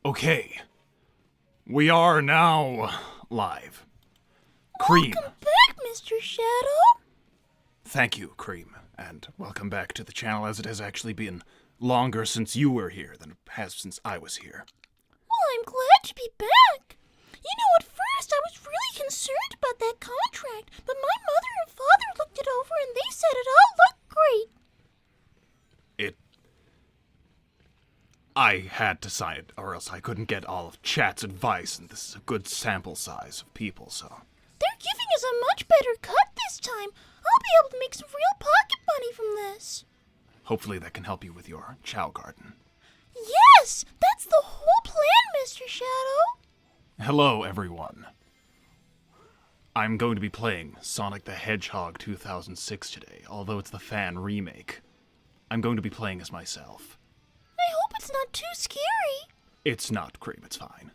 Okay. We are now live. Cream. Welcome back, Mr. Shadow. Thank you, Cream. And welcome back to the channel, as it has actually been longer since you were here than it has since I was here. Well, I'm glad to be back. You know, at first I was really concerned about that contract, but my mother and father looked it over and they said it all looked great. I had to sign it, or else I couldn't get all of chat's advice, and this is a good sample size of people, so... They're giving us a much better cut this time. I'll be able to make some real pocket money from this. Hopefully that can help you with your chow garden. Yes! That's the whole plan, Mr. Shadow. Hello, everyone. I'm going to be playing Sonic the Hedgehog 2006 today, although it's the fan remake. I'm going to be playing as myself. I hope it's not too scary. It's not, Cream, it's fine.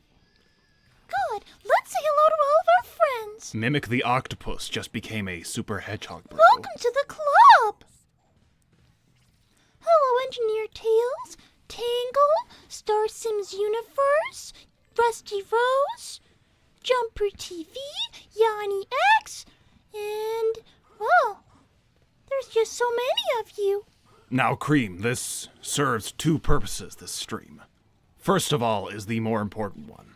Good. Let's say hello to all of our friends. Mimic the Octopus just became a Super Hedgehog bro. Welcome to the club. Hello, Engineer Tails, Tangle, Star Sims Universe, Rusty Rose, Jumper TV, Yanni X, and, well, there's just so many of you. Now, Cream, this serves two purposes, this stream. First of all is the more important one.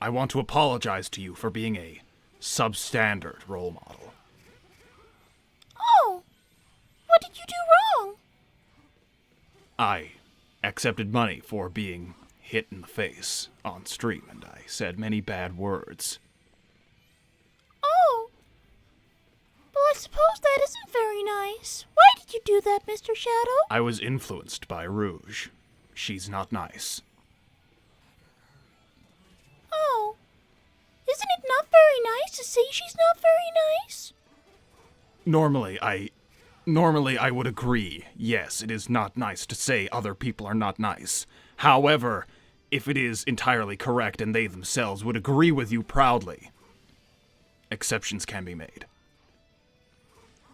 I want to apologize to you for being a substandard role model. Oh, what did you do wrong? I accepted money for being hit in the face on stream, and I said many bad words. Oh, well, I suppose that isn't very nice. Why did you do that, Mr. Shadow? I was influenced by Rouge. She's not nice. Oh, isn't it not very nice to say she's not very nice? Normally I would agree. Yes, it is not nice to say other people are not nice. However, if it is entirely correct and they themselves would agree with you proudly, exceptions can be made.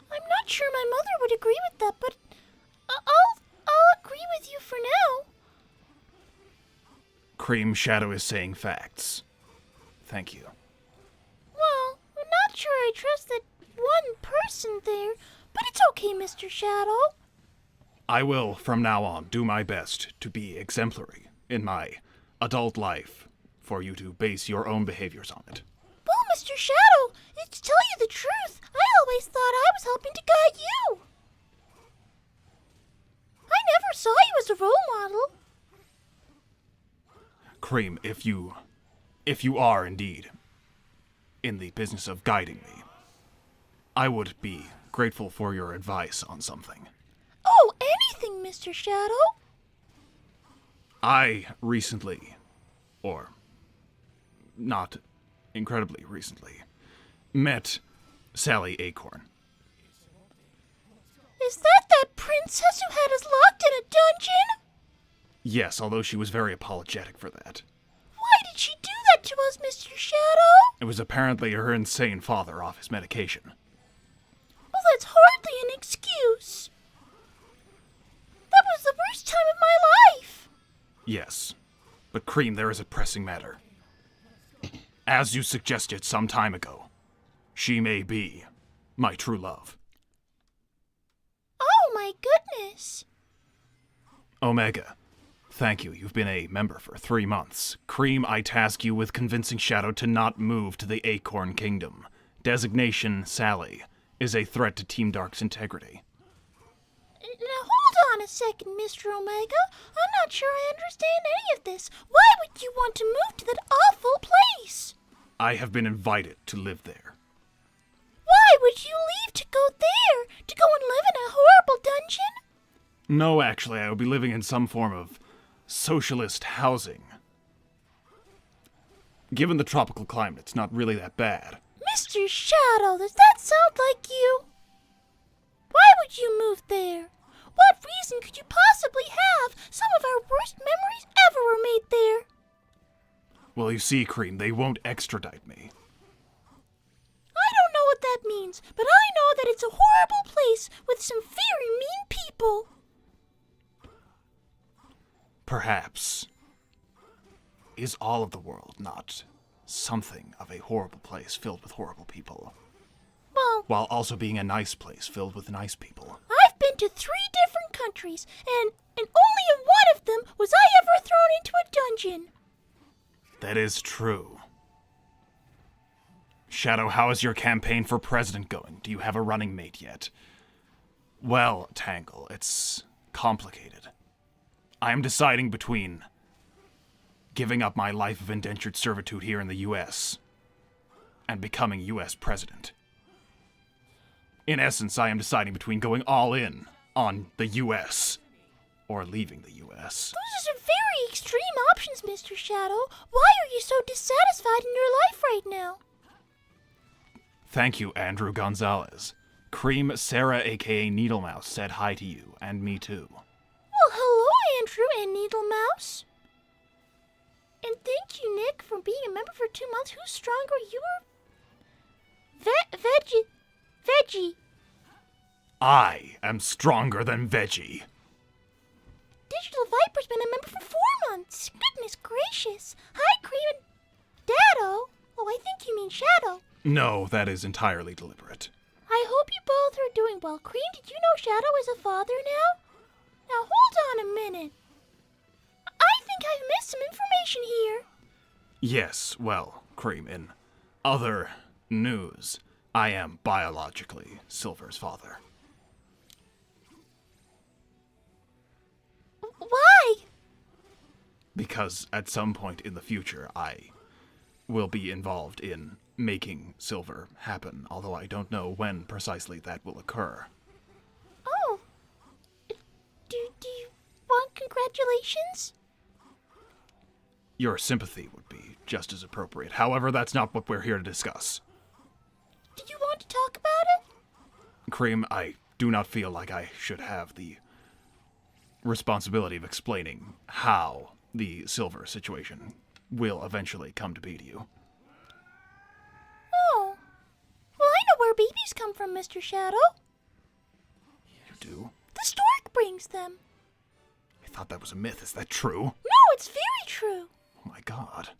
I'm not sure my mother would agree with that, but I'll agree with you for now. Cream Shadow is saying facts. Thank you. Well, I'm not sure I trust that one person there, but it's okay, Mr. Shadow. I will, from now on, do my best to be exemplary in my adult life for you to base your own behaviors on it. Well, Mr. Shadow, to tell you the truth, I always thought I was helping to guide you. I never saw you as a role model. Cream, if you are indeed in the business of guiding me, I would be grateful for your advice on something. Oh, anything, Mr. Shadow. I recently, or not incredibly recently, met Sally Acorn. Is that princess who had us locked in a dungeon? Yes, although she was very apologetic for that. Why did she do that to us, Mr. Shadow? It was apparently her insane father off his medication. Well, that's hardly an excuse. That was the worst time of my life. Yes, but Cream, there is a pressing matter. As you suggested some time ago, she may be my true love. Oh, my goodness. Omega, thank you. You've been a member for 3 months. Cream, I task you with convincing Shadow to not move to the Acorn Kingdom. Designation Sally is a threat to Team Dark's integrity. Now, hold on a second, Mr. Omega. I'm not sure I understand any of this. Why would you want to move to that awful place? I have been invited to live there. Why would you leave to go there? To go and live in a horrible dungeon? No, actually, I will be living in some form of socialist housing. Given the tropical climate, it's not really that bad. Mr. Shadow, does that sound like you? Why would you move there? What reason could you possibly have? Some of our worst memories ever were made there. Well, you see, Cream, they won't extradite me. I don't know what that means, but I know that it's a horrible place with some very mean people. Perhaps. Is all of the world not something of a horrible place filled with horrible people, Well, while also being a nice place filled with nice people? I've been to 3 different countries, and only in one of them was I ever thrown into a dungeon. That is true. Shadow, how is your campaign for president going? Do you have a running mate yet? Well, Tangle, it's complicated. I am deciding between giving up my life of indentured servitude here in the U.S. and becoming U.S. president. In essence, I am deciding between going all in on the U.S. or leaving the U.S. Those are some very extreme options, Mr. Shadow. Why are you so dissatisfied in your life right now? Thank you, Andrew Gonzalez. Cream Sarah, aka Needlemouse, said hi to you, and me too. Well, hello, Andrew and Needlemouse. And thank you, Nick, for being a member for 2 months. Who's stronger, you or Veggie? I am stronger than Veggie. Digital Viper's been a member for 4 months. Goodness gracious. Hi, Cream and Dado. Oh, I think you mean Shadow. No, that is entirely deliberate. I hope you both are doing well. Cream, did you know Shadow is a father now? Now, hold on a minute. I think I've missed some information here. Yes, well, Cream, in other news, I am biologically Silver's father. Why? Because at some point in the future, I will be involved in making Silver happen, although I don't know when precisely that will occur. Oh. Do you want congratulations? Your sympathy would be just as appropriate. However, that's not what we're here to discuss. Do you want to talk about it? Cream, I do not feel like I should have the responsibility of explaining how the Silver situation will eventually come to be to you. Oh. Well, I know where babies come from, Mr. Shadow. You do? The stork brings them. I thought that was a myth. Is that true? No, it's very true. Oh my god.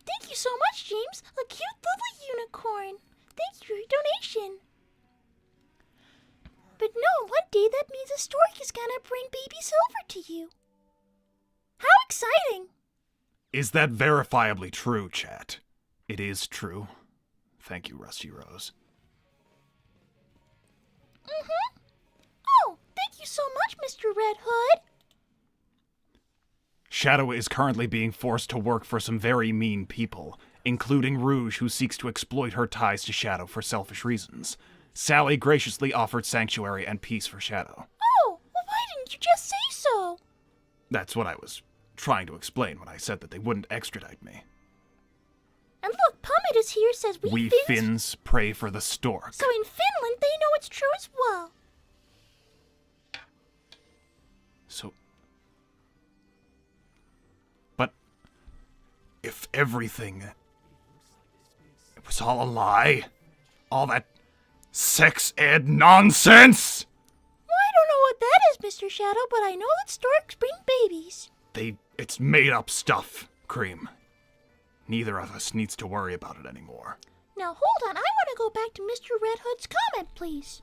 Thank you so much, James. A cute little unicorn. Thank you for your donation. But no, one day that means a stork is gonna bring baby Silver to you. How exciting! Is that verifiably true, chat? It is true. Thank you, Rusty Rose. Mm-hmm. Oh, thank you so much, Mr. Red Hood. Shadow is currently being forced to work for some very mean people, including Rouge, who seeks to exploit her ties to Shadow for selfish reasons. Sally graciously offered sanctuary and peace for Shadow. Oh, well, why didn't you just say so? That's what I was trying to explain when I said that they wouldn't extradite me. And look, Pummet is here, says We Finns pray for the stork. So in Finland, they know it's true as well. So... But... if everything... it was all a lie? All that sex ed nonsense? Well, I don't know what that is, Mr. Shadow, but I know that storks bring babies. It's made up stuff, Cream. Neither of us needs to worry about it anymore. Now hold on, I want to go back to Mr. Red Hood's comment, please.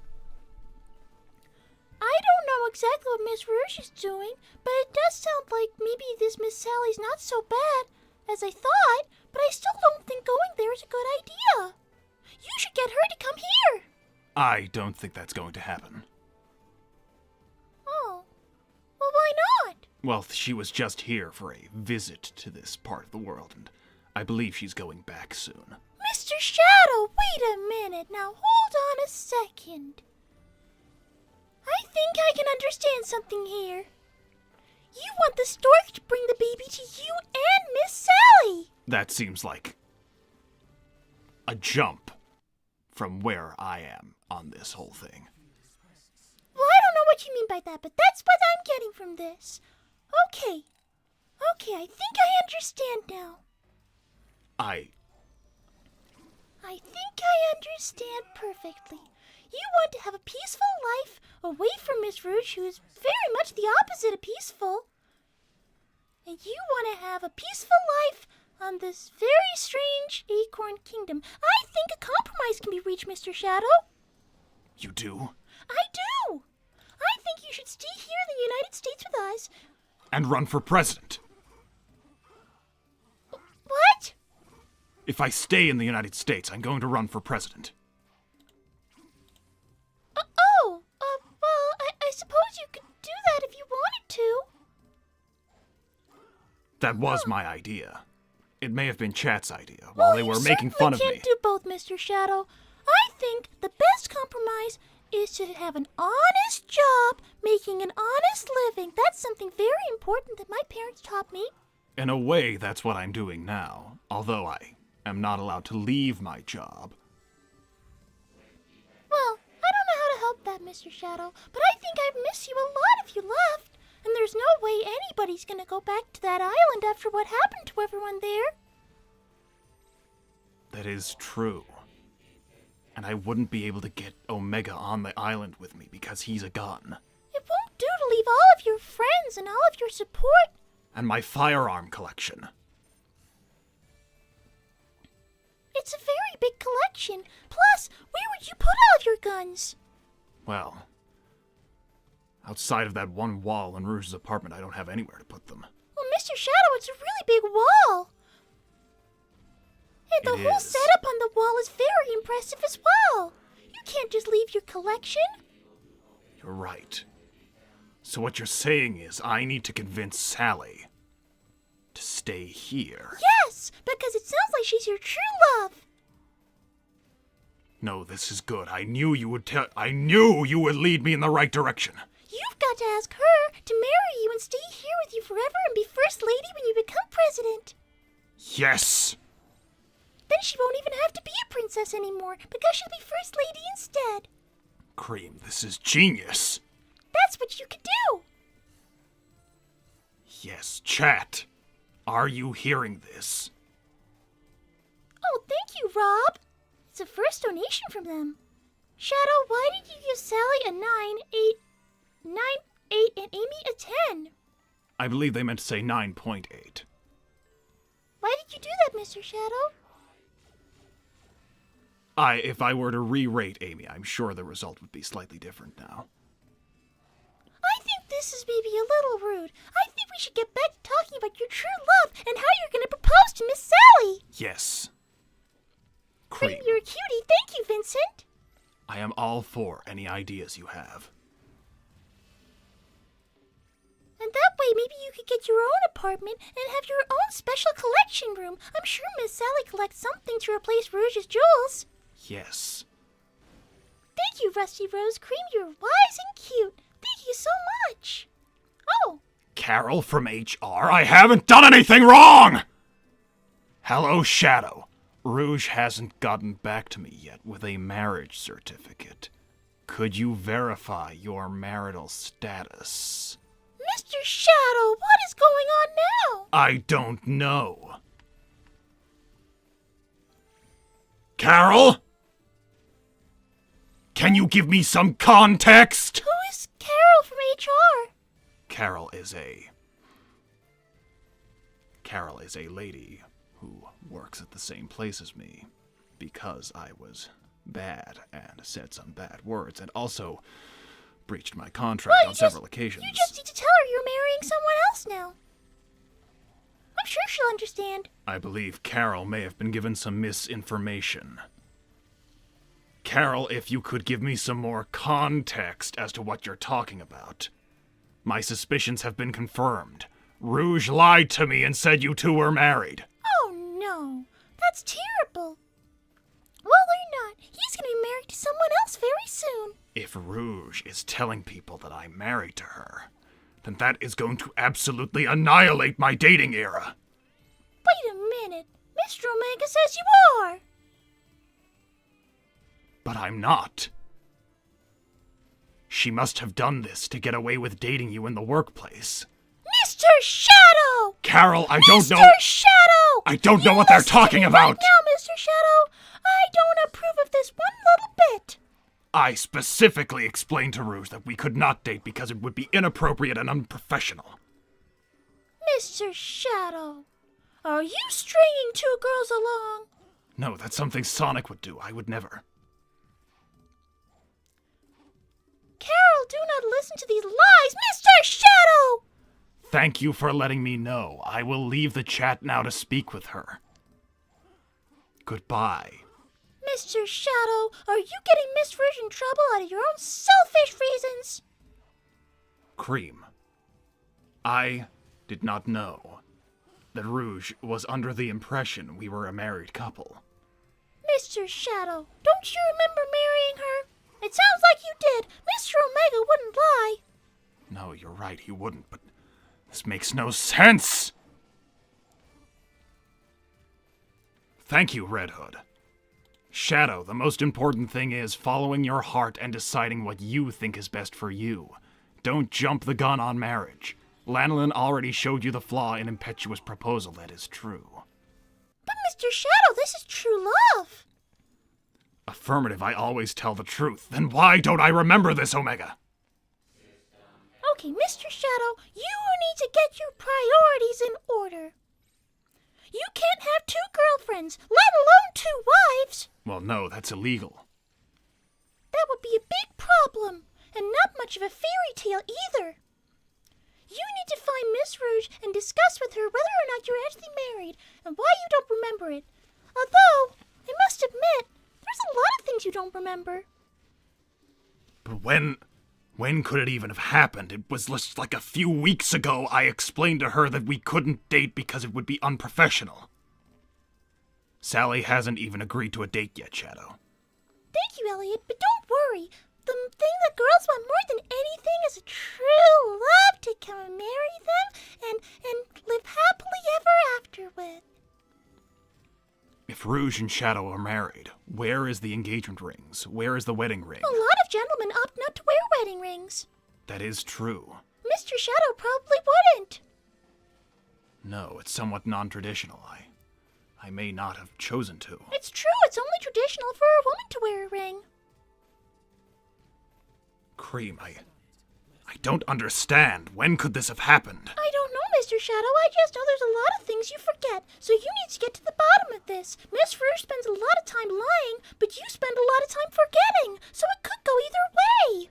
I don't know exactly what Miss Rouge is doing, but it does sound like maybe this Miss Sally's not so bad as I thought, but I still don't think going there is a good idea. You should get her to come here. I don't think that's going to happen. Oh. Well, why not? Well, she was just here for a visit to this part of the world, and I believe she's going back soon. Mr. Shadow, wait a minute. Now hold on a second. I think I can understand something here. You want the stork to bring the baby to you and Miss Sally. That seems like a jump from where I am on this whole thing. Well, I don't know what you mean by that, but that's what I'm getting from this. Okay, I think I understand now. I think I understand perfectly. You want to have a peaceful life away from Miss Rouge, who is very much the opposite of peaceful. and you want to have a peaceful life on this very strange acorn kingdom. I think a compromise can be reached, Mr. Shadow. You do? I do. I think you should stay here in the United States with us. And run for president. What? If I stay in the United States, I'm going to run for president. Well, I suppose you could do that if you wanted to. That was my idea. It may have been Chat's idea, while they were making fun of me. You can't do both, Mr. Shadow. I think the best compromise is to have an honest job, making an honest living. That's something very important that my parents taught me. In a way, that's what I'm doing now, although I am not allowed to leave my job. Well, I don't know how to help that, Mr. Shadow, but I think I'd miss you a lot if you left. And there's no way anybody's gonna go back to that island after what happened to everyone there. That is true. And I wouldn't be able to get Omega on the island with me because he's a gun. It won't do to leave all of your friends and all of your support. And my firearm collection. It's a very big collection. Plus, where would you put all of your guns? Well, outside of that one wall in Rouge's apartment, I don't have anywhere to put them. Well, Mr. Shadow, it's a really big wall. And the whole setup on the wall is very impressive as well. You can't just leave your collection. You're right. So what you're saying is I need to convince Sally to stay here. Yes, because it sounds like she's your true love. No, this is good. I knew you would lead me in the right direction. You've got to ask her to marry you and stay here with you forever and be First Lady when you become President. Yes! Then she won't even have to be a princess anymore because she'll be First Lady instead. Cream, this is genius. That's what you could do. Yes, Chat. Are you hearing this? Oh, thank you, Rob. It's the first donation from them. Shadow, why did you give Sally a 9, 8, and Amy a 10? I believe they meant to say 9.8. Why did you do that, Mr. Shadow? If I were to re-rate Amy, I'm sure the result would be slightly different now. I think this is maybe a little rude. I think we should get back to talking about your true love and how you're going to propose to Miss Sally. Yes. Cream, you're a cutie. Thank you, Vincent. I am all for any ideas you have. And that way, maybe you could get your own apartment and have your own special collection room. I'm sure Miss Sally collects something to replace Rouge's jewels. Yes. Thank you, Rusty Rose. Cream, you're wise and cute. Thank you so much. Oh. Carol from HR? I haven't done anything wrong! Hello, Shadow. Rouge hasn't gotten back to me yet with a marriage certificate. Could you verify your marital status? Mr. Shadow, what is going on now? I don't know. Carol? Can you give me some context? Who is Carol from HR? Carol is a lady who works at the same place as me because I was bad and said some bad words and also breached my contract on several occasions. You just need to tell her you're marrying someone else now. I'm sure she'll understand. I believe Carol may have been given some misinformation. Carol, if you could give me some more context as to what you're talking about. My suspicions have been confirmed. Rouge lied to me and said you two were married. Oh no, that's terrible. Well, or not, he's gonna be married to someone else very soon. If Rouge is telling people that I'm married to her, then that is going to absolutely annihilate my dating era. Wait a minute, Mr. Omega says you are. But I'm not. She must have done this to get away with dating you in the workplace. Mr. Shadow! Carol, I don't know. Mr. Shadow! I don't know what they're talking about. Right now, Mr. Shadow, I don't approve of this one little bit. I specifically explained to Rouge that we could not date because it would be inappropriate and unprofessional. Mr. Shadow, are you stringing two girls along? No, that's something Sonic would do. I would never. Carol, do not listen to these lies, Mr. Shadow! Thank you for letting me know. I will leave the chat now to speak with her. Goodbye. Mr. Shadow, are you getting Miss Rouge in trouble out of your own selfish reasons? Cream. I did not know that Rouge was under the impression we were a married couple. Mr. Shadow, don't you remember marrying her? It sounds like you did. Mr. Omega wouldn't lie. No, you're right, he wouldn't, but this makes no sense! Thank you, Red Hood. Shadow, the most important thing is following your heart and deciding what you think is best for you. Don't jump the gun on marriage. Lanolin already showed you the flaw in impetuous proposal, that is true. But Mr. Shadow, this is true love. Affirmative, I always tell the truth. Then why don't I remember this, Omega? Okay, Mr. Shadow, you need to get your priorities in order. You can't have two girlfriends, let alone two wives. Well, no, that's illegal. That would be a big problem, and not much of a fairy tale either. You need to find Miss Rouge and discuss with her whether or not you're actually married and why you don't remember it. Although, I must admit, there's a lot of things you don't remember. But when could it even have happened? It was just like a few weeks ago I explained to her that we couldn't date because it would be unprofessional. Sally hasn't even agreed to a date yet, Shadow. Thank you, Elliot, but don't worry. The thing that girls want more than anything is a true love to come and marry them and live happily ever after with. If Rouge and Shadow are married, where is the engagement rings? Where is the wedding ring? A lot of gentlemen opt not to wear wedding rings. That is true. Mr. Shadow probably wouldn't. No, it's somewhat non-traditional. I may not have chosen to. It's true, it's only traditional for a woman to wear a ring. Cream, I don't understand. When could this have happened? I don't know, Mr. Shadow. I just know there's a lot of things you forget, so you need to get to the bottom of this. Miss Rouge spends a lot of time lying, but you spend a lot of time forgetting, so it could go either way.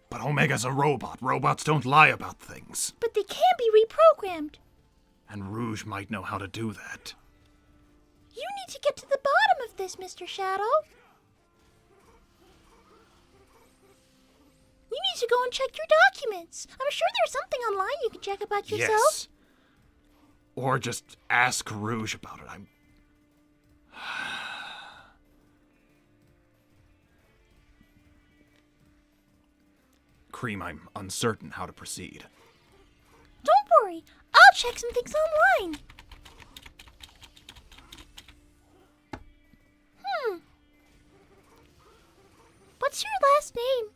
But Omega's a robot. Robots don't lie about things. But they can be reprogrammed. And Rouge might know how to do that. You need to get to the bottom of this, Mr. Shadow. You need to go and check your documents. I'm sure there's something online you can check about yourself. Yes. Or just ask Rouge about it. Cream, I'm uncertain how to proceed. Don't worry. I'll check some things online. What's your last name?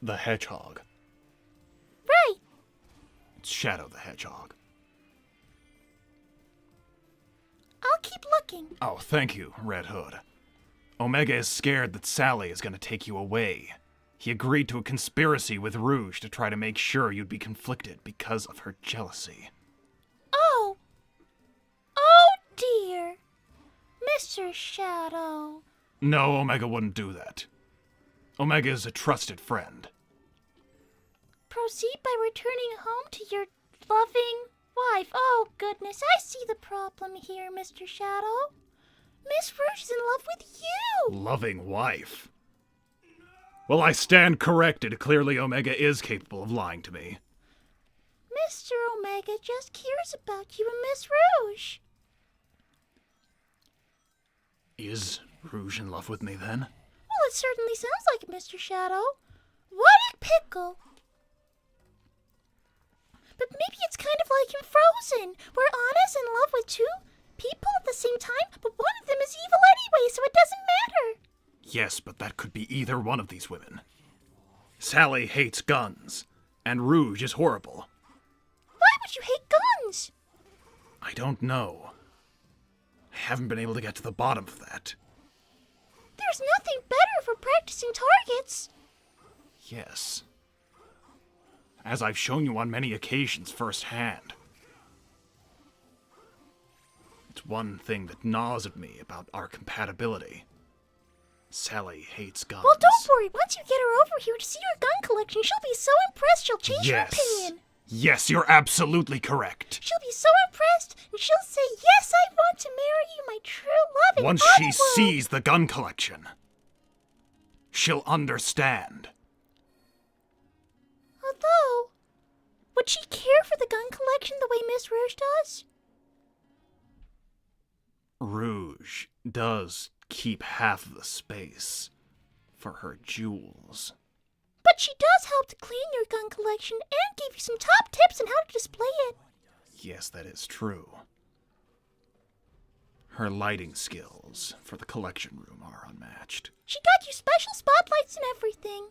The Hedgehog. Right. It's Shadow the Hedgehog. I'll keep looking. Oh, thank you, Red Hood. Omega is scared that Sally is going to take you away. He agreed to a conspiracy with Rouge to try to make sure you'd be conflicted because of her jealousy. Oh. Oh, dear. Mr. Shadow. No, Omega wouldn't do that. Omega is a trusted friend. Proceed by returning home to your loving wife. Oh, goodness, I see the problem here, Mr. Shadow. Miss Rouge is in love with you. Loving wife? Well, I stand corrected. Clearly, Omega is capable of lying to me. Mr. Omega just cares about you and Miss Rouge. Is Rouge in love with me, then? Well, it certainly sounds like it, Mr. Shadow. What a pickle. But maybe it's kind of like in Frozen, where Anna's in love with two people at the same time, but one of them is evil anyway, so it doesn't matter. Yes, but that could be either one of these women. Sally hates guns, and Rouge is horrible. Why would you hate guns? I don't know. I haven't been able to get to the bottom of that. There's nothing better for practicing targets. Yes. as I've shown you on many occasions firsthand. It's one thing that gnaws at me about our compatibility. Sally hates guns. Well, don't worry. Once you get her over here to see your gun collection, she'll be so impressed she'll change her opinion. Yes, you're absolutely correct. She'll be so impressed, and she'll say, "Yes, I want to marry you, my true love in Once all she the world." sees the gun collection, she'll understand. Although, would she care for the gun collection the way Miss Rouge does? Rouge does keep half of the space for her jewels. But she does help to clean your gun collection and give you some top tips on how to display it. Yes, that is true. Her lighting skills for the collection room are unmatched. She got you special spotlights and everything.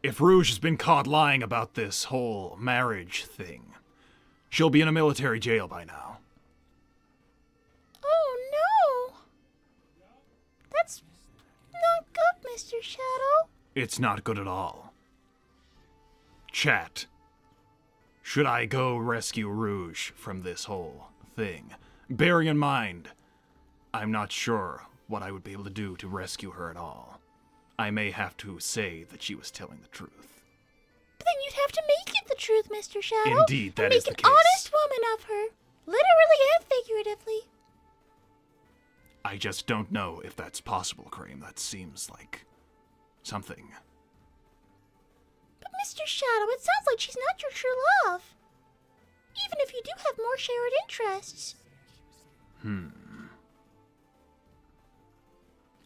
If Rouge has been caught lying about this whole marriage thing, she'll be in a military jail by now. Oh no! That's not good, Mr. Shadow. It's not good at all. Chat. Should I go rescue Rouge from this whole thing? Bearing in mind, I'm not sure what I would be able to do to rescue her at all. I may have to say that she was telling the truth. But then you'd have to make it the truth, Mr. Shadow. Indeed, that is the make case. an honest woman of her. Literally and figuratively. I just don't know if that's possible, Cream. That seems like something. But Mr. Shadow, it sounds like she's not your true love. Even if you do have more shared interests.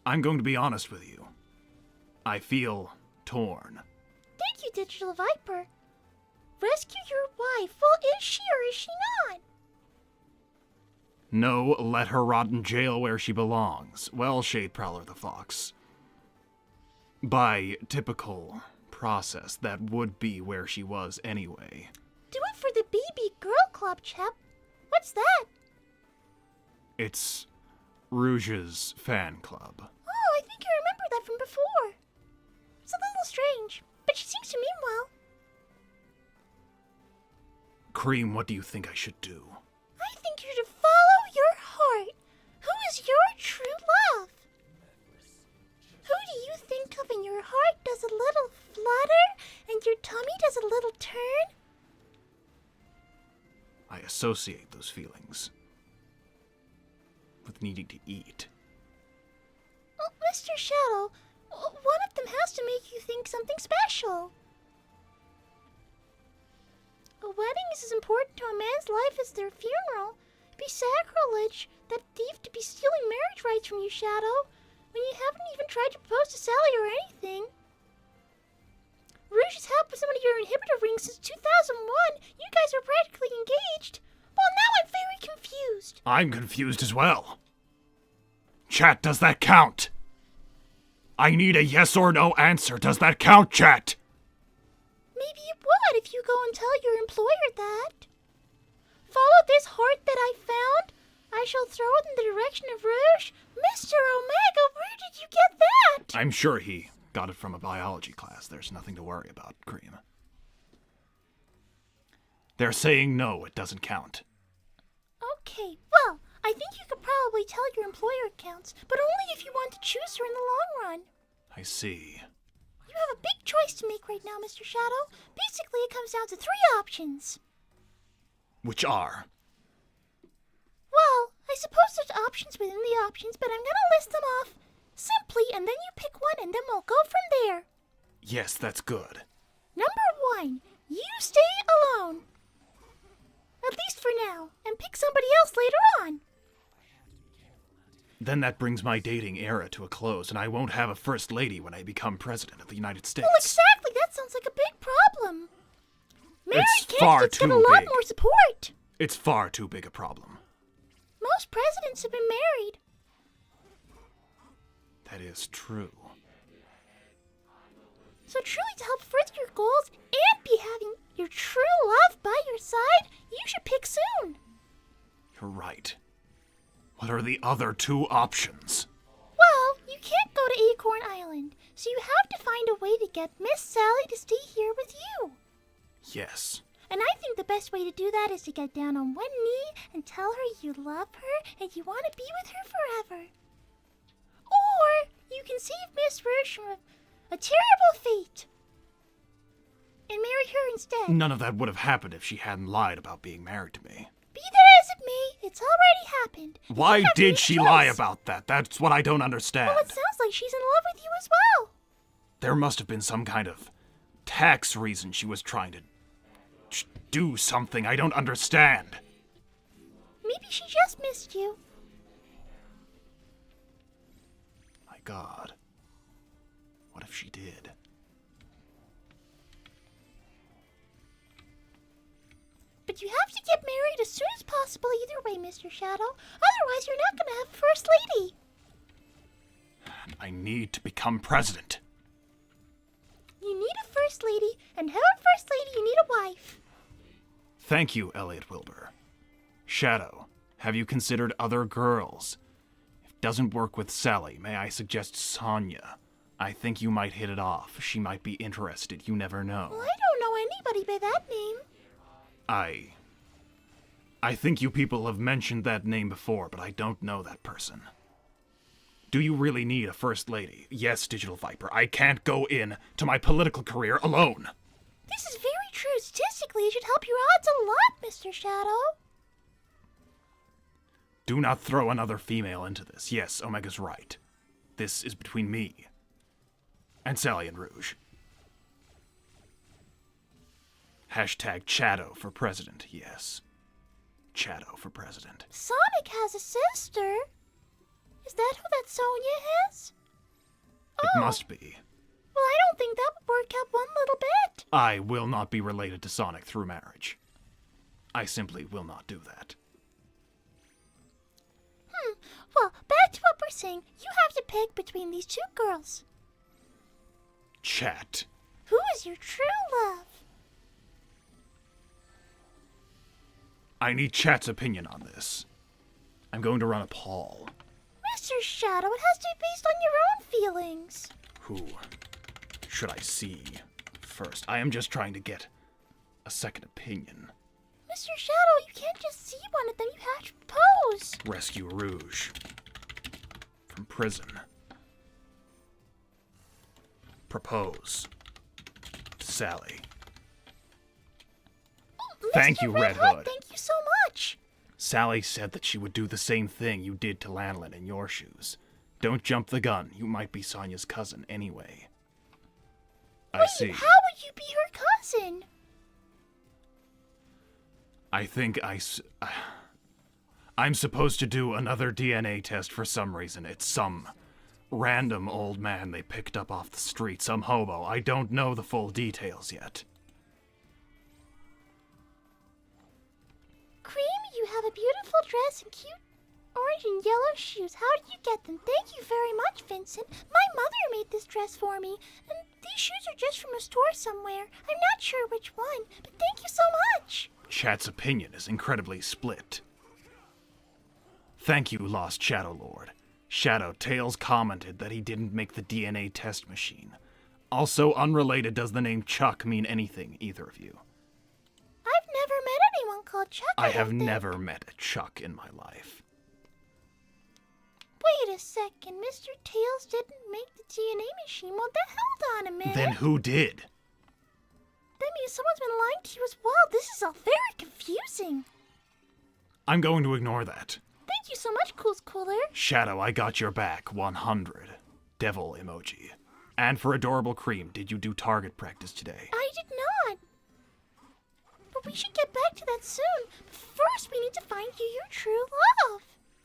I'm going to be honest with you. I feel torn. Thank you, Digital Viper. Rescue your wife. Well, is she or is she not? No, let her rot in jail where she belongs. Well, Shade Prowler the Fox. By typical process, that would be where she was anyway. Do it for the BB Girl Club, chap. What's that? It's Rouge's fan club. Oh, I think I remember that from before. It's a little strange, but she seems to mean well. Cream, what do you think I should do? I think you're to follow your heart. Who is your true love? Who do you think of and your heart does a little flutter and your tummy does a little turn? I associate those feelings with needing to eat. Oh, Mr. Shadow, one of them has to make you think something special. A wedding is as important to a man's life as their funeral. It'd be sacrilege, that thief, to be stealing marriage rights from you, Shadow, when you haven't even tried to propose to Sally or anything. Rouge has helped with some of your inhibitor rings since 2001. You guys are practically engaged. Well, now I'm very confused. I'm confused as well. Chat, does that count? I need a yes or no answer. Does that count, chat? Maybe it would if you go and tell your employer that. Follow this heart that I found. I shall throw it in the direction of Rouge. Mr. Omega, where did you get that? I'm sure he got it from a biology class. There's nothing to worry about, Cream. They're saying no, it doesn't count. Okay, well, I think you could probably tell your employer it counts, but only if you want to choose her in the long run. I see. You have a big choice to make right now, Mr. Shadow. Basically, it comes down to 3 options. Which are? Well, I suppose there's options within the options, but I'm gonna list them off simply, and then you pick one, and then we'll go from there. Yes, that's good. Number 1, you stay alone. At least for now, and pick somebody else later on. Then that brings my dating era to a close, and I won't have a first lady when I become president of the United States. Well, exactly. That sounds like a big problem. Married It's far candidates too get a lot big. more support. It's far too big a problem. Most presidents have been married. That is true. So truly to help further your goals and be having your true love by your side, you should pick soon. You're right. What are the other 2 options? Well, You can't go to Acorn Island, so you have to find a way to get Miss Sally to stay here with you. Yes. And I think the best way to do that is to get down on one knee and tell her you love her and you want to be with her forever. Or you can save Miss Rouge from a terrible fate and marry her instead. None of that would have happened if she hadn't lied about being married to me. Be that as it may, it's already happened. Why did she lie about that? That's what I don't understand. Well, it sounds like she's in love with you as well. There must have been some kind of tax reason she was trying to do something I don't understand. Maybe she just missed you. My God. What if she did? But you have to get married as soon as possible either way, Mr. Shadow. Otherwise, you're not going to have a First Lady. I need to become president. You need a First Lady, and to have a First Lady, you need a wife. Thank you, Elliot Wilbur. Shadow, have you considered other girls? If it doesn't work with Sally, may I suggest Sonya? I think you might hit it off. She might be interested. You never know. Well, I don't know anybody by that name. I think you people have mentioned that name before, but I don't know that person. Do you really need a First Lady? Yes, Digital Viper. I can't go in to my political career alone. This is very true. Statistically, it should help your odds a lot, Mr. Shadow. Do not throw another female into this. Yes, Omega's right. This is between me and Sally and Rouge. Hashtag Shadow for president, yes. Shadow for president. Sonic has a sister. Is that who that Sonya is? It must be. Well, I don't think that would work out one little bit. I will not be related to Sonic through marriage. I simply will not do that. Well, back to what we're saying. You have to pick between these two girls. Chat. Who is your true love? I need Chat's opinion on this. I'm going to run a poll. Mr. Shadow, it has to be based on your own feelings. Who should I see first? I am just trying to get a second opinion. Mr. Shadow, you can't just see one of them. You have to propose. Rescue Rouge from prison. Propose to Sally. Thank Mr. you, Red Hood. Thank you so much. Sally said that she would do the same thing you did to Lanlin in your shoes. Don't jump the gun. You might be Sonya's cousin anyway. I see. How would you be her cousin? I think I'm supposed to do another DNA test for some reason. It's some random old man they picked up off the street, some hobo. I don't know the full details yet. Cream, you have a beautiful dress and cute orange and yellow shoes. How did you get them? Thank you very much, Vincent. My mother made this dress for me, and these shoes are just from a store somewhere. I'm not sure which one, but thank you so much. Chat's opinion is incredibly split. Thank you, Lost Shadow Lord. Shadow Tails commented that he didn't make the DNA test machine. Also unrelated, does the name Chuck mean anything, either of you? I've never met anyone called Chuck. I have never met a Chuck in my life. Wait a second, Mr. Tails didn't make the DNA machine. Well, then hold on a minute. Then who did? That means someone's been lying to you as well. This is all very confusing. I'm going to ignore that. Thank you so much, Cool's Cooler. Shadow, I got your back, 100. Devil emoji. And for Adorable Cream, did you do target practice today? I did not. But we should get back to that soon. But first, we need to find you your true love.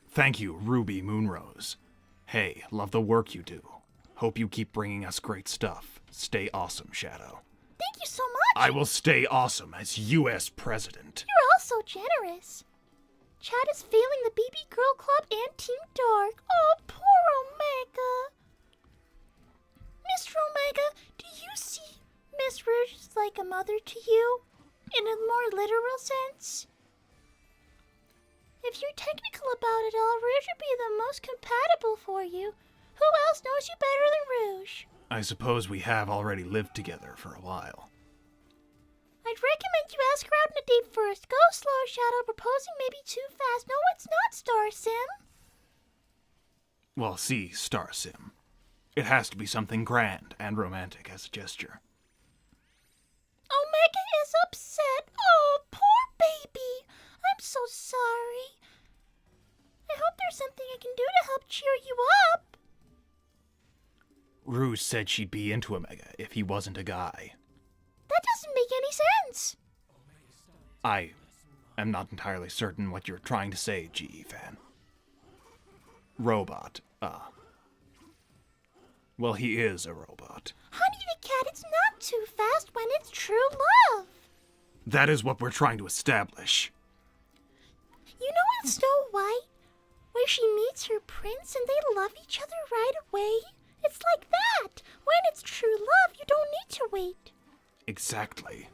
Thank you, Ruby Moonrose. Hey, love the work you do. Hope you keep bringing us great stuff. Stay awesome, Shadow. Thank you so much. I will stay awesome as U.S. President. You're all so generous. Chad is failing the BB Girl Club and Team Dark. Oh, poor Omega. Mr. Omega, do you see Miss Rouge as like a mother to you? In a more literal sense? If you're technical about it all, Rouge would be the most compatible for you. Who else knows you better than Rouge? I suppose we have already lived together for a while. I'd recommend you ask her out on a date first. Go slow, Shadow. Proposing may be too fast. No, it's not, Star Sim. Well, see, Star Sim. It has to be something grand and romantic as a gesture. Omega is upset. Oh, poor baby. I'm so sorry. I hope there's something I can do to help cheer you up. Rouge said she'd be into Omega if he wasn't a guy. That doesn't make any sense. I am not entirely certain what you're trying to say, GE fan. Robot, well, he is a robot. Honey the cat, it's not too fast when it's true love. That is what we're trying to establish. You know in Snow White, where she meets her prince and they love each other right away? It's like that. When it's true love, you don't need to wait. Exactly.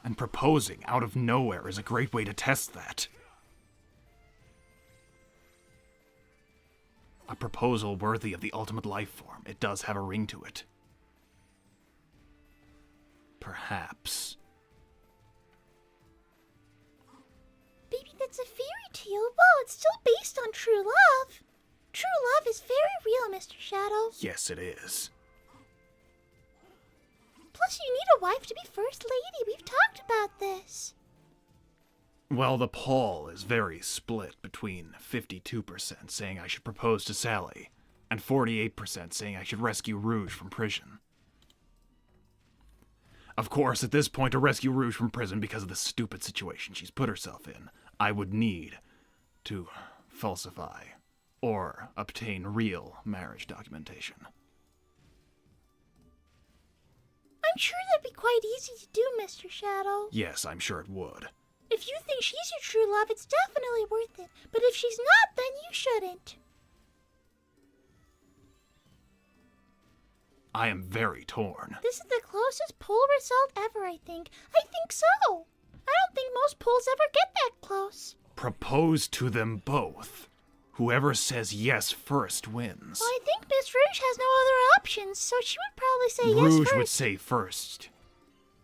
And proposing out of nowhere is a great way to test that. A proposal worthy of the ultimate life form. It does have a ring to it. Perhaps. Baby, that's a fairy tale. Well, it's still based on true love. True love is very real, Mr. Shadow. Yes, it is. Plus, you need a wife to be First Lady. We've talked about this. Well, the poll is very split between 52% saying I should propose to Sally and 48% saying I should rescue Rouge from prison. Of course, at this point, to rescue Rouge from prison because of the stupid situation she's put herself in, I would need to falsify or obtain real marriage documentation. I'm sure that'd be quite easy to do, Mr. Shadow. Yes, I'm sure it would. If you think she's your true love, it's definitely worth it. But if she's not, then you shouldn't. I am very torn. This is the closest poll result ever, I think. I think so. I don't think most polls ever get that close. Propose to them both. Whoever says yes first wins. Well, I think Miss Rouge has no other options, so she would probably say yes Rouge first. would say first.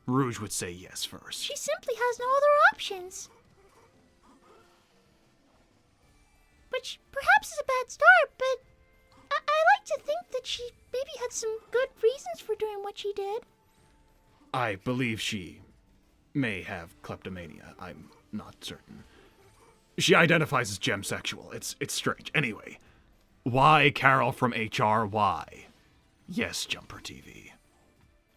Rouge would say yes first. She simply has no other options. Which perhaps is a bad start, but I like to think that she maybe had some good reasons for doing what she did. I believe she may have kleptomania. I'm not certain. She identifies as gemsexual. It's strange. Anyway, why Carol from HR? Why? Yes, Jumper TV.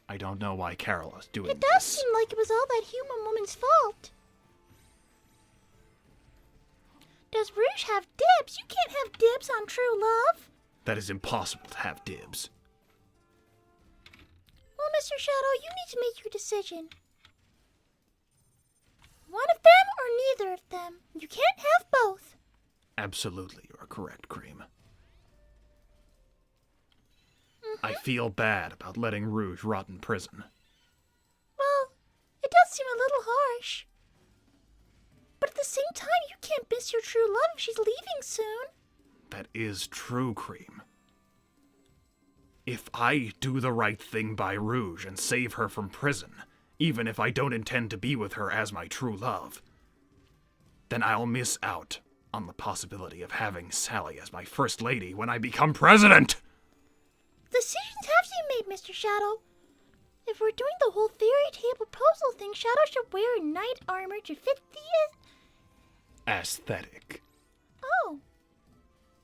I don't know why Carol is doing this. It does seem like it was all that human woman's fault. Does Rouge have dibs? You can't have dibs on true love. That is impossible to have dibs. Well, Mr. Shadow, you need to make your decision. One of them or neither of them. You can't have both. Absolutely, you are correct, Cream. I feel bad about letting Rouge rot in prison. Well, it does seem a little harsh. But at the same time, you can't miss your true love if she's leaving soon. That is true, Cream. If I do the right thing by Rouge and save her from prison, even if I don't intend to be with her as my true love, then I'll miss out on the possibility of having Sally as my first lady when I become president! Decisions have to be made, Mr. Shadow. If we're doing the whole fairy tale proposal thing, Shadow should wear knight armor to fit the Aesthetic. Oh.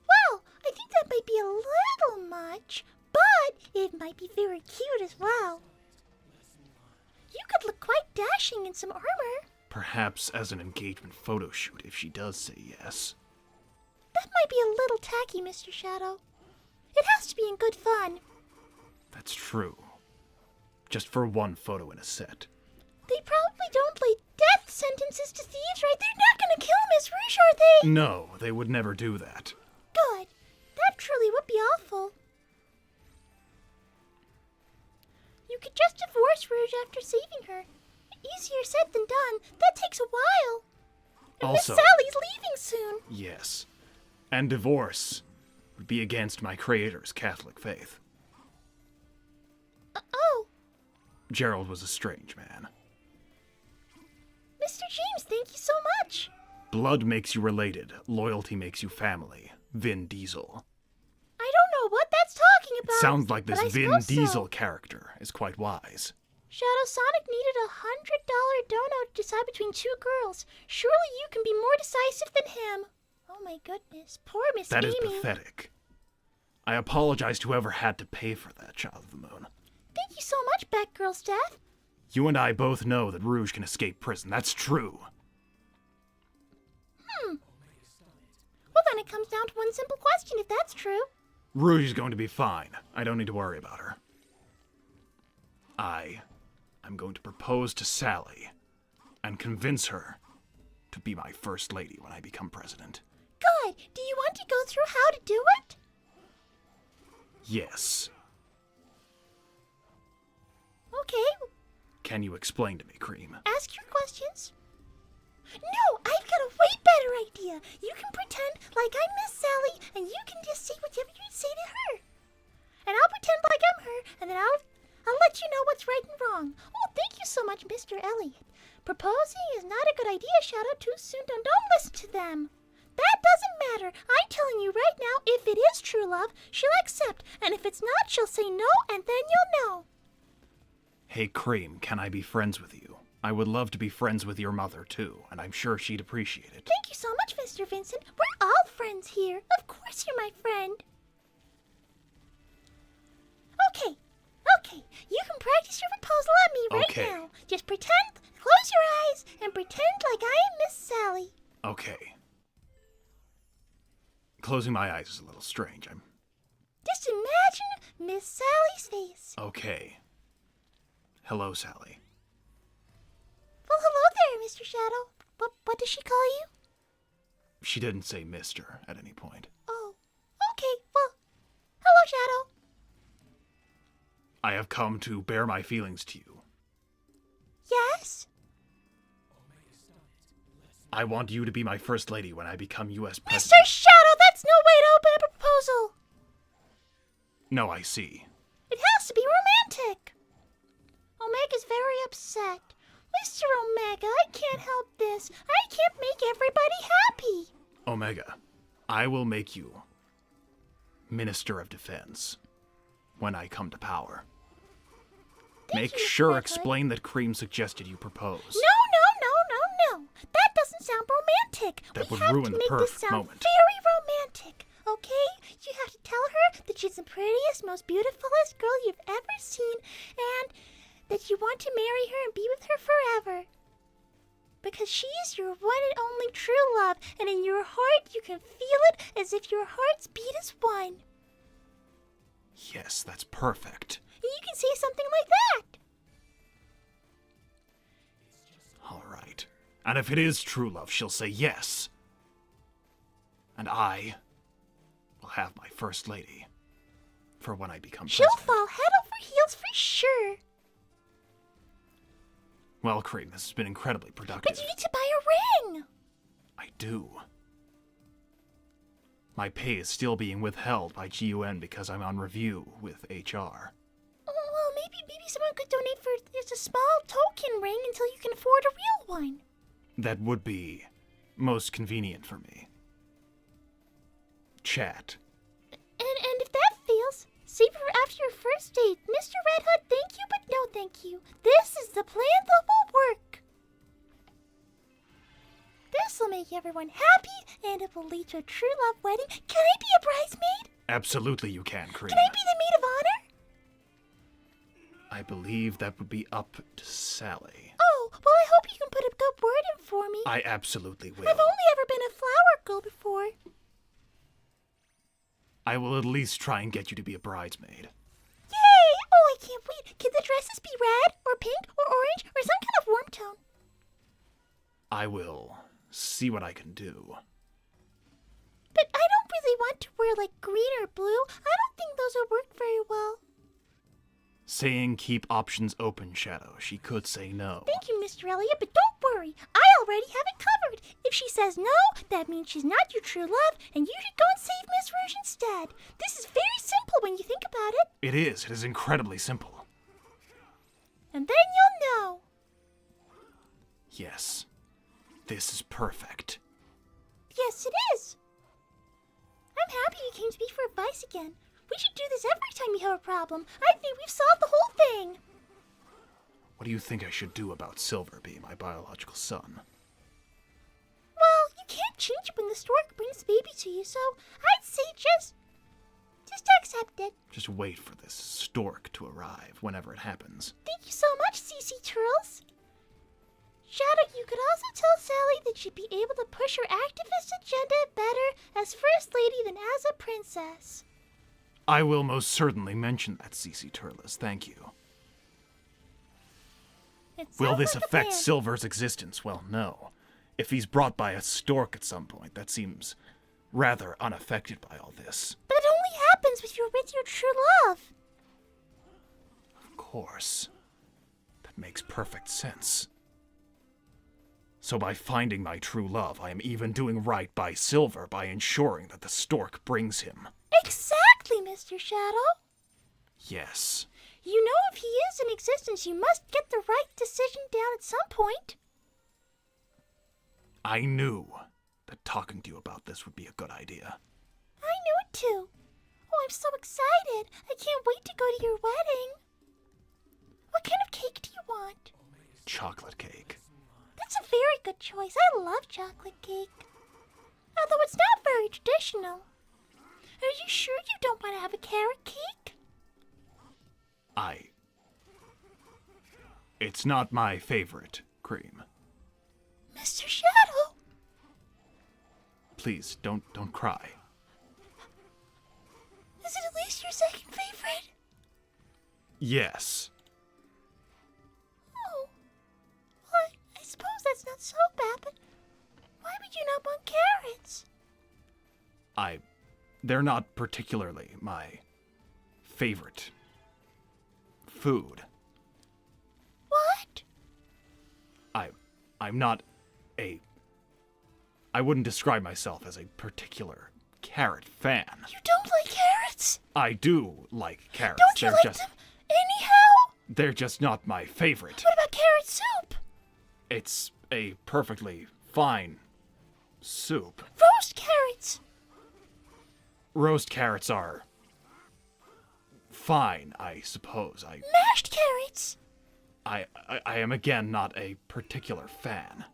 Well, I think that might be a little much, but it might be very cute as well. You could look quite dashing in some armor. Perhaps as an engagement photo shoot if she does say yes. That might be a little tacky, Mr. Shadow. It has to be in good fun. That's true. Just for one photo in a set. They probably don't lay death sentences to thieves, right? They're not going to kill Miss Rouge, are they? No, they would never do that. Good. That truly would be awful. You could just divorce Rouge after saving her. Easier said than done. That takes a while. And Also, Miss Sally's leaving soon. yes. And divorce would be against my creator's Catholic faith. Oh, Gerald was a strange man. Mr. James, thank you so much. Blood makes you related. Loyalty makes you family. Vin Diesel. I don't know what that's talking about. Sounds like this but I Vin suppose so. Diesel character is quite wise. Shadow Sonic needed $100 dono to decide between two girls. Surely you can be more decisive than him. Oh my goodness, poor Miss That Amy. is pathetic. I apologize to whoever had to pay for that, Child of the Moon. Thank you so much, Batgirl Steph. You and I both know that Rouge can escape prison. That's true. Well, then it comes down to one simple question, if that's true. Rouge is going to be fine. I don't need to worry about her. I'm going to propose to Sally and convince her to be my first lady when I become president. Good. Do you want to go through how to do it? Yes. Okay, Can you explain to me, Cream? ask your questions. No, I've got a way better idea. You can pretend like I'm Miss Sally, and you can just say whatever you say to her. And I'll pretend like I'm her, and then I'll let you know what's right and wrong. Oh, thank you so much, Mr. Elliot. Proposing is not a good idea, Shadow. Too soon. Don't listen to them. That doesn't matter. I'm telling you right now, if it is true love, she'll accept. And if it's not, she'll say no, and then you'll know. Hey, Cream, can I be friends with you? I would love to be friends with your mother, too, and I'm sure she'd appreciate it. Thank you so much, Mr. Vincent. We're all friends here. Of course you're my friend. Okay. You can practice your proposal on me right Okay. now. Just pretend, close your eyes, and pretend like I am Miss Sally. Okay. Closing my eyes is a little strange. Just imagine Miss Sally's face. Okay. Hello, Sally. Well, hello there, Mr. Shadow. What does she call you? She didn't say Mister at any point. Oh, okay. Well, hello, Shadow. I have come to bear my feelings to you. Yes? I want you to be my first lady when I become U.S. Mr. president. Shadow, that's no way to open a proposal. No, I see. It has to be romantic. Omega's very upset. Mr. Omega, I can't help this. I can't make everybody happy. Omega, I will make you Minister of Defense when I come to power. Thank Make you, Mr. sure Red Hood. explain that Cream suggested you propose. No. That doesn't sound romantic. That we would have ruin to the make this perfect sound moment. very romantic. Okay? You have to tell her that she's the prettiest, most beautifulest girl you've ever seen, and that you want to marry her and be with her forever. Because she is your one and only true love, and in your heart you can feel it as if your hearts beat as one. Yes, that's perfect. And you can say something like that. All right. And if it is true love, she'll say yes. And I will have my first lady for when I become She'll president. fall head over heels for sure. Well, Cream, this has been incredibly productive. But you need to buy a ring. I do. My pay is still being withheld by GUN because I'm on review with HR. Well, maybe someone could donate for just a small token ring until you can afford a real one. That would be most convenient for me. Chat. And if that fails, save it for after your first date. Mr. Red Hood, thank you, but no thank you. This is the plan that will work. This will make everyone happy, and it will lead to a true love wedding. Can I be a bridesmaid? Absolutely you can, Cream. Can I be the maid of honor? I believe that would be up to Sally. Oh, well, I hope you can put a good word in for me. I absolutely will. I've only ever been a flower girl before. I will at least try and get you to be a bridesmaid. Yay! Oh, I can't wait. Can the dresses be red, or pink, or orange, or some kind of warm tone? I will see what I can do. But I don't really want to wear like green or blue. I don't think those would work very well. Saying keep options open, Shadow. She could say no. Thank you, Mr. Elliot, but don't worry. I already have it covered. If she says no, that means she's not your true love, and you should go and save Miss Rouge instead. This is very simple when you think about it. It is. It is incredibly simple. And then you'll know. Yes. This is perfect. Yes, it is. I'm happy you came to me for advice again. We should do this every time you have a problem. I think we've solved the whole thing. What do you think I should do about Silver being my biological son? Well, you can't change it when the stork brings the baby to you, so I'd say just accept it. Just wait for this stork to arrive whenever it happens. Thank you so much, CC Turtles. Shadow, you could also tell Sally that she'd be able to push her activist agenda better as First Lady than as a princess. I will most certainly mention that, CC Turles. Thank you. Will this affect Silver's existence? Well, no. If he's brought by a stork at some point, that seems rather unaffected by all this. But it only happens with your true love. Of course. That makes perfect sense. So by finding my true love, I am even doing right by Silver by ensuring that the stork brings him. Exactly, Mr. Shadow. Yes. You know if he is in existence, you must get the right decision down at some point. I knew that talking to you about this would be a good idea. I knew it too. Oh, I'm so excited. I can't wait to go to your wedding. What kind of cake do you want? Chocolate cake. That's a very good choice. I love chocolate cake. Although it's not very traditional. Are you sure you don't want to have a carrot cake? It's not my favorite cream. Mr. Shadow! Please, don't cry. Is it at least your second favorite? Yes. Oh. Well, I suppose that's not so bad, but why would you not want carrots? They're not particularly my favorite food. What? I'm not I wouldn't describe myself as a particular carrot fan. You don't like carrots? I do like carrots. Don't you like them anyhow? They're just not my favorite. What about carrot soup? It's a perfectly fine soup. Roast carrots. Roast carrots are fine, I suppose. Mashed carrots. I am again not a particular fan.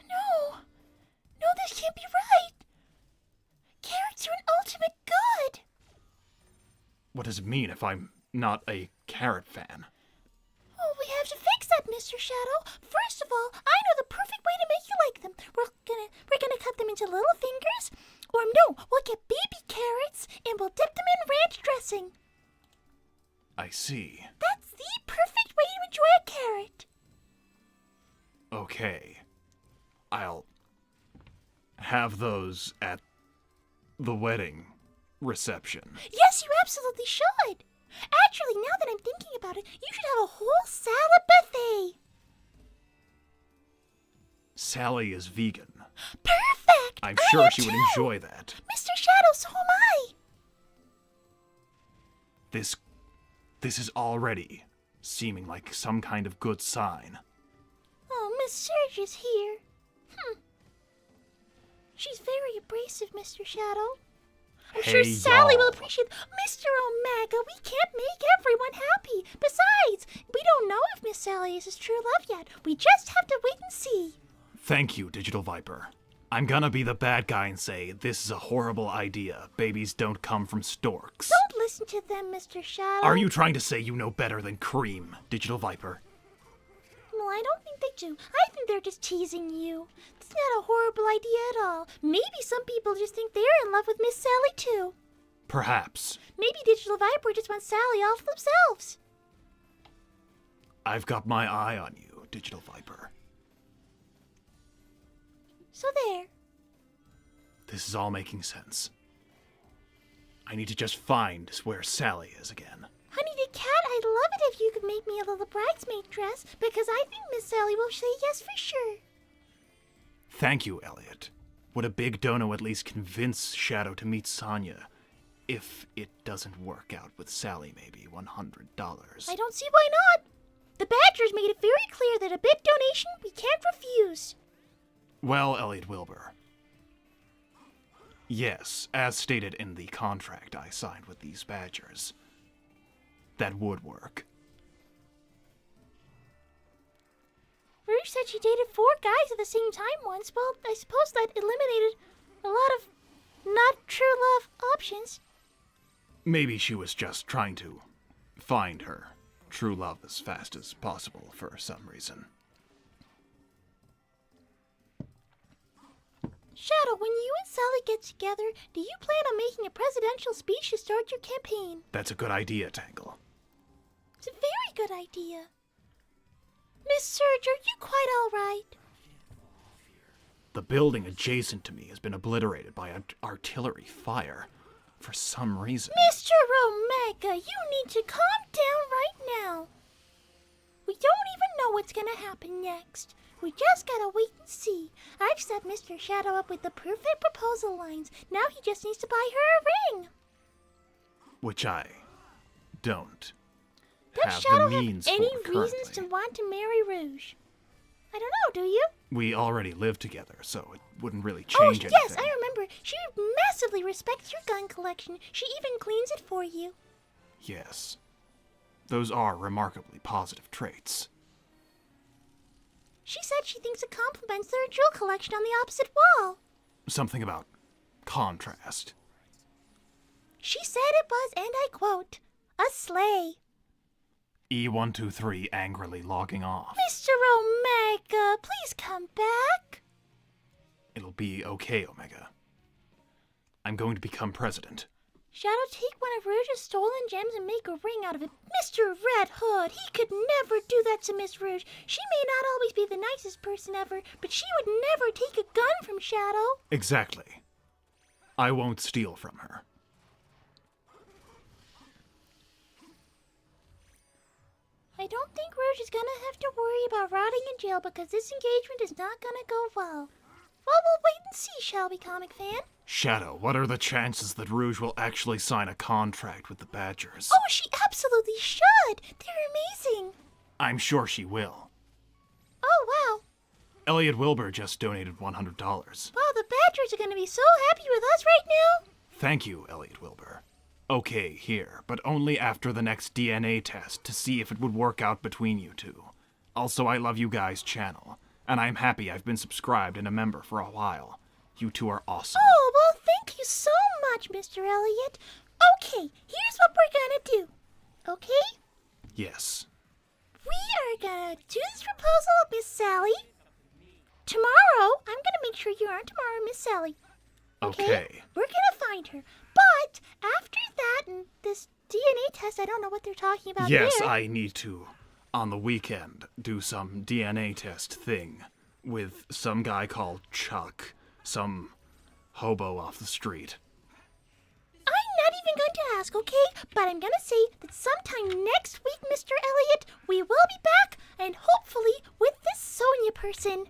No, this can't be right. Carrots are an ultimate good. What does it mean if I'm not a carrot fan? Oh, we have to fix that, Mr. Shadow. First of all, I know the perfect way to make you like them. We're gonna cut them into little fingers. Or no, we'll get baby carrots and we'll dip them in ranch dressing. I see. That's the perfect way to enjoy a carrot. Okay. I'll have those at the wedding reception. Yes, you absolutely should. Actually, now that I'm thinking about it, you should have a whole salad buffet. Sally is vegan. Perfect! I'm sure she would enjoy that. Mr. Shadow, so am I. This is already seeming like some kind of good sign. Oh, Miss Surge is here. She's very abrasive, Mr. Shadow. I'm sure Sally will appreciate. Mr. Omega, we can't make everyone happy. Besides, we don't know if Miss Sally is his true love yet. We just have to wait and see. Thank you, Digital Viper. I'm gonna be the bad guy and say this is a horrible idea. Babies don't come from storks. Don't listen to them, Mr. Shadow. Are you trying to say you know better than Cream, Digital Viper? Well, I don't think they do. I think they're just teasing you. It's not a horrible idea at all. Maybe some people just think they're in love with Miss Sally, too. Perhaps. Maybe Digital Viper just wants Sally all for themselves. I've got my eye on you, Digital Viper. So there. This is all making sense. I need to just find where Sally is again. Honey, the cat, I love me a little bridesmaid dress because I think Miss Sally will say yes for sure. Thank you, Elliot. Would a big dono at least convince Shadow to meet Sonya? If it doesn't work out with Sally, maybe $100. I don't see why not. The Badgers made it very clear that a big donation we can't refuse. Well, Elliot Wilbur. Yes, as stated in the contract I signed with these Badgers. That would work. Rouge said she dated 4 guys at the same time once. Well, I suppose that eliminated a lot of not true love options. Maybe she was just trying to find her true love as fast as possible for some reason. Shadow, when you and Sally get together, do you plan on making a presidential speech to start your campaign? That's a good idea, Tangle. It's a very good idea. Miss Surge, are you quite all right? The building adjacent to me has been obliterated by artillery fire for some reason. Mr. Omega, you need to calm down right now. We don't even know what's gonna happen next. We just gotta wait and see. I've set Mr. Shadow up with the perfect proposal lines. Now he just needs to buy her a ring. Which I don't Does have Shadow the means have any for reasons currently. to want to marry Rouge? I don't know, do you? We already live together, so it wouldn't really Oh, change anything. yes, I remember. She massively respects your gun collection. She even cleans it for you. Yes. Those are remarkably positive traits. She said she thinks it complements their jewel collection on the opposite wall. Something about contrast. She said it was, and I quote, a sleigh. E123 angrily logging off. Mr. Omega, please come back. It'll be okay, Omega. I'm going to become president. Shadow, take one of Rouge's stolen gems and make a ring out of it. Mr. Red Hood, he could never do that to Miss Rouge. She may not always be the nicest person ever, but she would never take a gun from Shadow. Exactly. I won't steal from her. I don't think Rouge is gonna have to worry about rotting in jail because this engagement is not gonna go well. Well, we'll wait and see, shall we, comic fan? Shadow, what are the chances that Rouge will actually sign a contract with the Badgers? Oh, she absolutely should! They're amazing! I'm sure she will. Oh, wow. Elliot Wilbur just donated $100. Wow, the Badgers are gonna be so happy with us right now. Thank you, Elliot Wilbur. Okay, here, but only after the next DNA test to see if it would work out between you two. Also, I love you guys' channel, and I'm happy I've been subscribed and a member for a while. You two are awesome. Oh, well, thank you so much, Mr. Elliot. Okay, here's what we're gonna do. Okay? Yes. We are gonna do this proposal of Miss Sally. Tomorrow, I'm gonna make sure you're on tomorrow, Miss Sally. Okay. We're gonna find her. But after that and this DNA test, I don't know what they're talking about Yes, there. I need to, on the weekend, do some DNA test thing with some guy called Chuck, some hobo off the street. I'm not even going to ask, okay? But I'm gonna say that sometime next week, Mr. Elliot, we will be back, and hopefully with this Sonia person.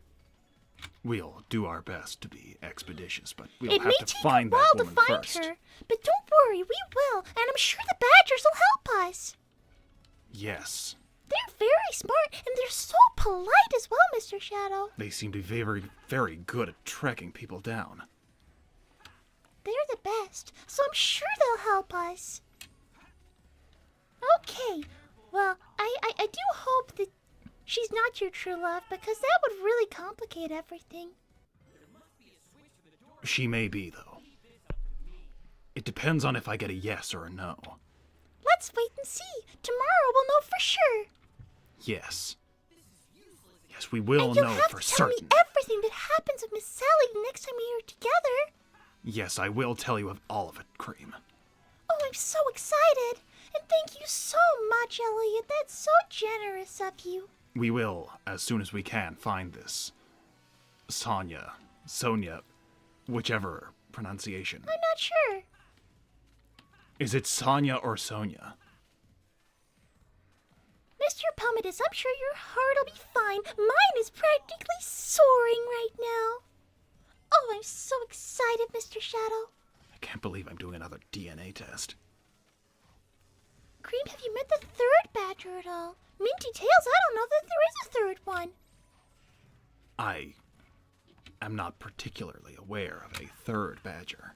We'll do our best to be expeditious, but we'll It have may to take find a while that to woman find first. her, but don't worry, we will, and I'm sure the Badgers will help us. Yes. They're very smart, and they're so polite as well, Mr. Shadow. They seem to be very, very good at tracking people down. They're the best, so I'm sure they'll help us. Okay, well, I do hope that she's not your true love, because that would really complicate everything. She may be, though. It depends on if I get a yes or a no. Let's wait and see. Tomorrow we'll know for sure. Yes. Yes, we will And you'll know have for to tell certain. me everything that happens with Miss Sally the next time we are together. Yes, I will tell you of all of it, Cream. Oh, I'm so excited. And thank you so much, Elliot. That's so generous of you. We will, as soon as we can, find this Sonya, whichever pronunciation. I'm not sure. Is it Sonya or Sonia? Mr. Pomatus. I'm sure your heart'll be fine. Mine is practically soaring right now. Oh, I'm so excited, Mr. Shadow. I can't believe I'm doing another DNA test. Cream, have you met the third badger at all? Minty Tails, I don't know that there is a third one. I am not particularly aware of a third badger.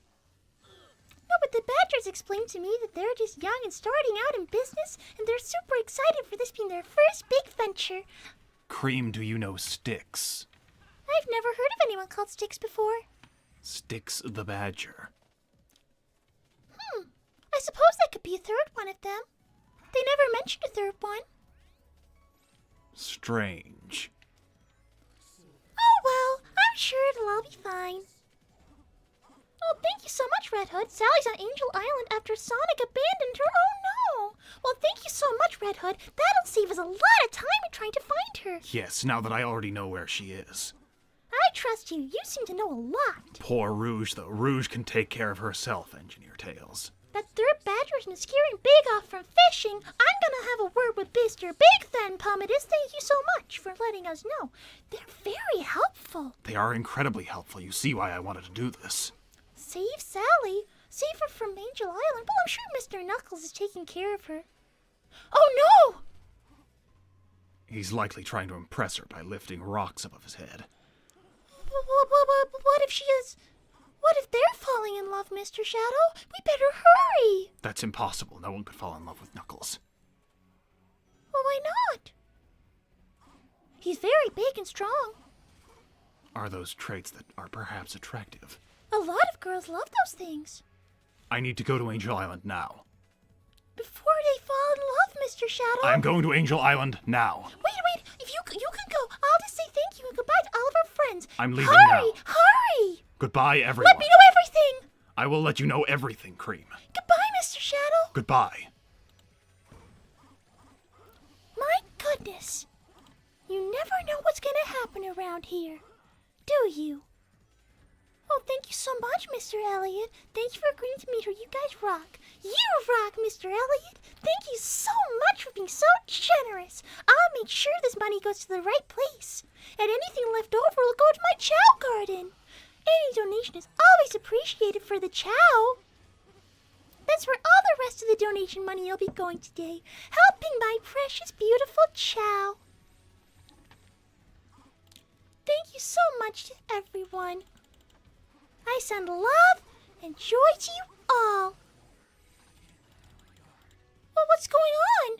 No, but the badgers explained to me that they're just young and starting out in business, and they're super excited for this being their first big venture. Cream, do you know Styx? I've never heard of anyone called Styx before. Styx the badger. I suppose that could be a third one of them. They never mentioned a third one. Strange. Oh well, I'm sure it'll all be fine. Oh, thank you so much, Red Hood. Sally's on Angel Island after Sonic abandoned her. Oh no! Well, thank you so much, Red Hood. That'll save us a lot of time in trying to find her. Yes, now that I already know where she is. I trust you. You seem to know a lot. Poor Rouge, though. Rouge can take care of herself, Engineer Tails. That third badger's and scaring Big off from fishing. I'm gonna have a word with Mr. Big then, Pomatus. Thank you so much for letting us know. They're very helpful. They are incredibly helpful. You see why I wanted to do this. Save Sally? Save her from Angel Island? Well, I'm sure Mr. Knuckles is taking care of her. Oh no! He's likely trying to impress her by lifting rocks above his head. What if she is... What if they're falling in love, Mr. Shadow? We better hurry! That's impossible. No one could fall in love with Knuckles. Well, why not? He's very big and strong. Are those traits that are perhaps attractive? A lot of girls love those things. I need to go to Angel Island now. Before they fall in love, Mr. Shadow. I'm going to Angel Island now. Wait. If you can go. I'll just say thank you and goodbye to all of our friends. I'm leaving now. Hurry! Goodbye, everyone. Let me know everything. I will let you know everything, Cream. Goodbye, Mr. Shadow. Goodbye. My goodness. You never know what's going to happen around here, do you? Oh, thank you so much, Mr. Elliot. Thank you for agreeing to meet her. You guys rock. You rock, Mr. Elliot. Thank you so much for being so generous. I'll make sure this money goes to the right place. And anything left over will go to my chow garden. Any donation is always appreciated for the chow. That's where all the rest of the donation money will be going today, helping my precious, beautiful chow. Thank you so much to everyone. I send love and joy to you all. Well, what's going on?